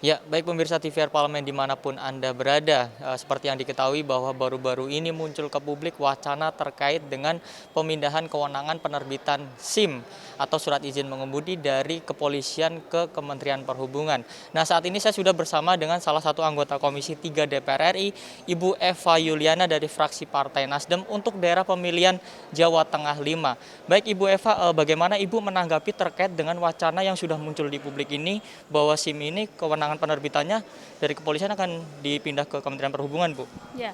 Ya, baik pemirsa TVR Parlemen dimanapun Anda berada, seperti yang diketahui bahwa baru-baru ini muncul ke publik wacana terkait dengan pemindahan kewenangan penerbitan SIM atau surat izin mengemudi dari kepolisian ke Kementerian Perhubungan. Nah, saat ini saya sudah bersama dengan salah satu anggota Komisi 3 DPR RI, Ibu Eva Yuliana dari fraksi Partai Nasdem untuk daerah pemilihan Jawa Tengah 5. Baik Ibu Eva, bagaimana Ibu menanggapi terkait dengan wacana yang sudah muncul di publik ini bahwa SIM ini kewenangan penerbitannya dari kepolisian akan dipindah ke Kementerian Perhubungan, Bu? Ya,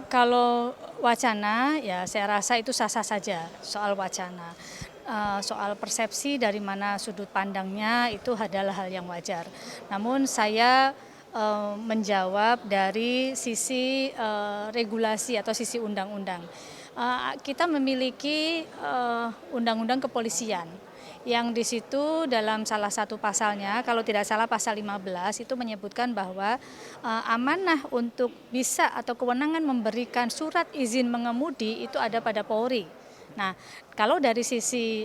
kalau wacana ya saya rasa itu sah-sah saja soal wacana. Soal persepsi dari mana sudut pandangnya itu adalah hal yang wajar. Namun saya menjawab dari sisi regulasi atau sisi undang-undang. Kita memiliki undang-undang kepolisian yang di situ dalam salah satu pasalnya, kalau tidak salah pasal 15 itu menyebutkan bahwa amanah untuk bisa atau kewenangan memberikan surat izin mengemudi itu ada pada Polri. Nah, kalau dari sisi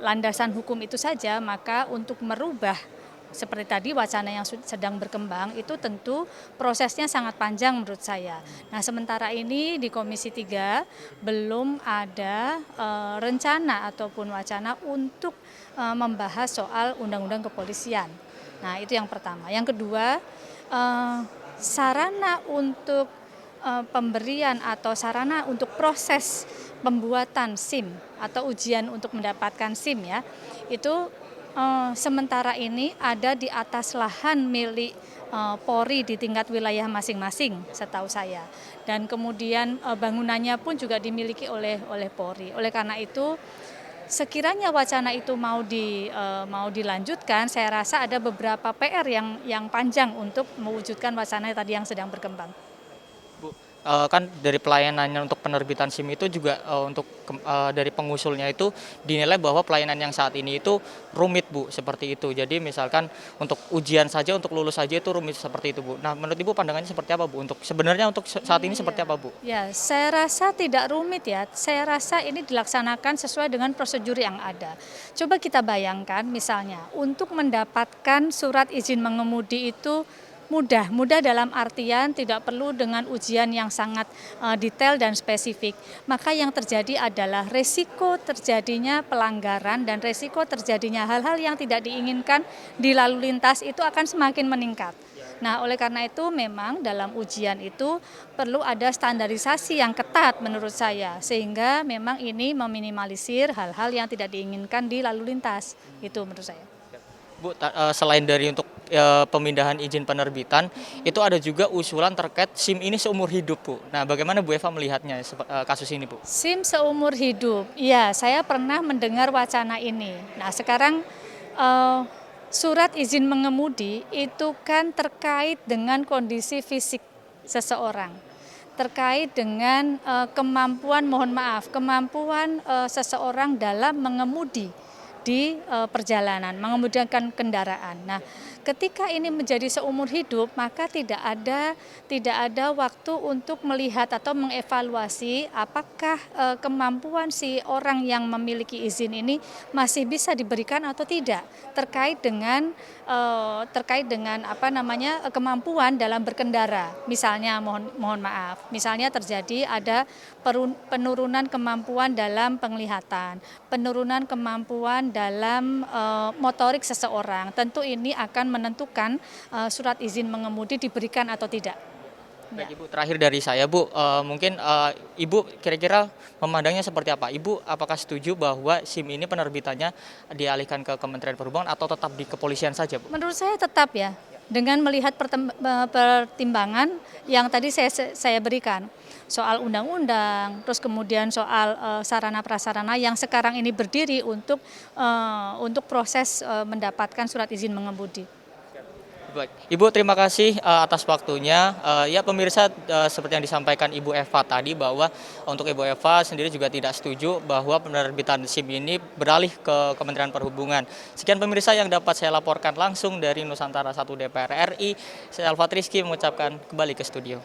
landasan hukum itu saja, maka untuk merubah seperti tadi wacana yang sedang berkembang itu tentu prosesnya sangat panjang menurut saya. Nah, sementara ini di Komisi 3 belum ada rencana ataupun wacana untuk membahas soal undang-undang kepolisian. Nah, itu yang pertama. Yang kedua, sarana untuk pemberian atau sarana untuk proses pembuatan SIM atau ujian untuk mendapatkan SIM ya, itu sementara ini ada di atas lahan milik Polri di tingkat wilayah masing-masing setahu saya. Dan kemudian bangunannya pun juga dimiliki oleh Polri. Oleh karena itu sekiranya wacana itu mau dilanjutkan, saya rasa ada beberapa PR yang panjang untuk mewujudkan wacana tadi yang sedang berkembang. Bu, kan dari pelayanannya untuk penerbitan SIM itu juga dari pengusulnya itu dinilai bahwa pelayanan yang saat ini itu rumit, Bu, seperti itu. Jadi misalkan untuk ujian saja, untuk lulus saja itu rumit seperti itu, Bu. Nah, menurut Ibu pandangannya seperti apa, Bu? Untuk sebenarnya untuk saat ini seperti apa, Bu? Ya, saya rasa tidak rumit ya. Saya rasa ini dilaksanakan sesuai dengan prosedur yang ada. Coba kita bayangkan misalnya untuk mendapatkan surat izin mengemudi itu mudah dalam artian tidak perlu dengan ujian yang sangat detail dan spesifik. Maka yang terjadi adalah resiko terjadinya pelanggaran dan resiko terjadinya hal-hal yang tidak diinginkan di lalu lintas itu akan semakin meningkat. Nah, oleh karena itu memang dalam ujian itu perlu ada standarisasi yang ketat menurut saya, sehingga memang ini meminimalisir hal-hal yang tidak diinginkan di lalu lintas, itu menurut saya. Bu, selain dari untuk pemindahan izin penerbitan, itu ada juga usulan terkait SIM ini seumur hidup, Bu. Nah, bagaimana Bu Eva melihatnya kasus ini, Bu? SIM seumur hidup, ya saya pernah mendengar wacana ini. Nah sekarang surat izin mengemudi itu kan terkait dengan kondisi fisik seseorang. Terkait dengan kemampuan seseorang dalam mengemudi di perjalanan, mengemudikan kendaraan. Nah, ketika ini menjadi seumur hidup, maka tidak ada waktu untuk melihat atau mengevaluasi apakah kemampuan si orang yang memiliki izin ini masih bisa diberikan atau tidak terkait dengan kemampuan dalam berkendara. Misalnya mohon maaf, misalnya terjadi ada penurunan kemampuan dalam penglihatan, penurunan kemampuan dalam motorik seseorang. Tentu ini akan menentukan surat izin mengemudi diberikan atau tidak. Baik, Ibu, terakhir dari saya, Bu, mungkin Ibu kira-kira memandangnya seperti apa? Ibu apakah setuju bahwa SIM ini penerbitannya dialihkan ke Kementerian Perhubungan atau tetap di kepolisian saja, Bu? Menurut saya tetap ya, dengan melihat pertimbangan yang tadi saya berikan soal undang-undang, terus kemudian soal sarana prasarana yang sekarang ini berdiri untuk proses mendapatkan surat izin mengemudi. Baik, Ibu terima kasih atas waktunya. Ya pemirsa, seperti yang disampaikan Ibu Eva tadi bahwa untuk Ibu Eva sendiri juga tidak setuju bahwa penerbitan SIM ini beralih ke Kementerian Perhubungan. Sekian pemirsa yang dapat saya laporkan langsung dari Nusantara 1 DPR RI. Saya Alfat Rizky mengucapkan kembali ke studio.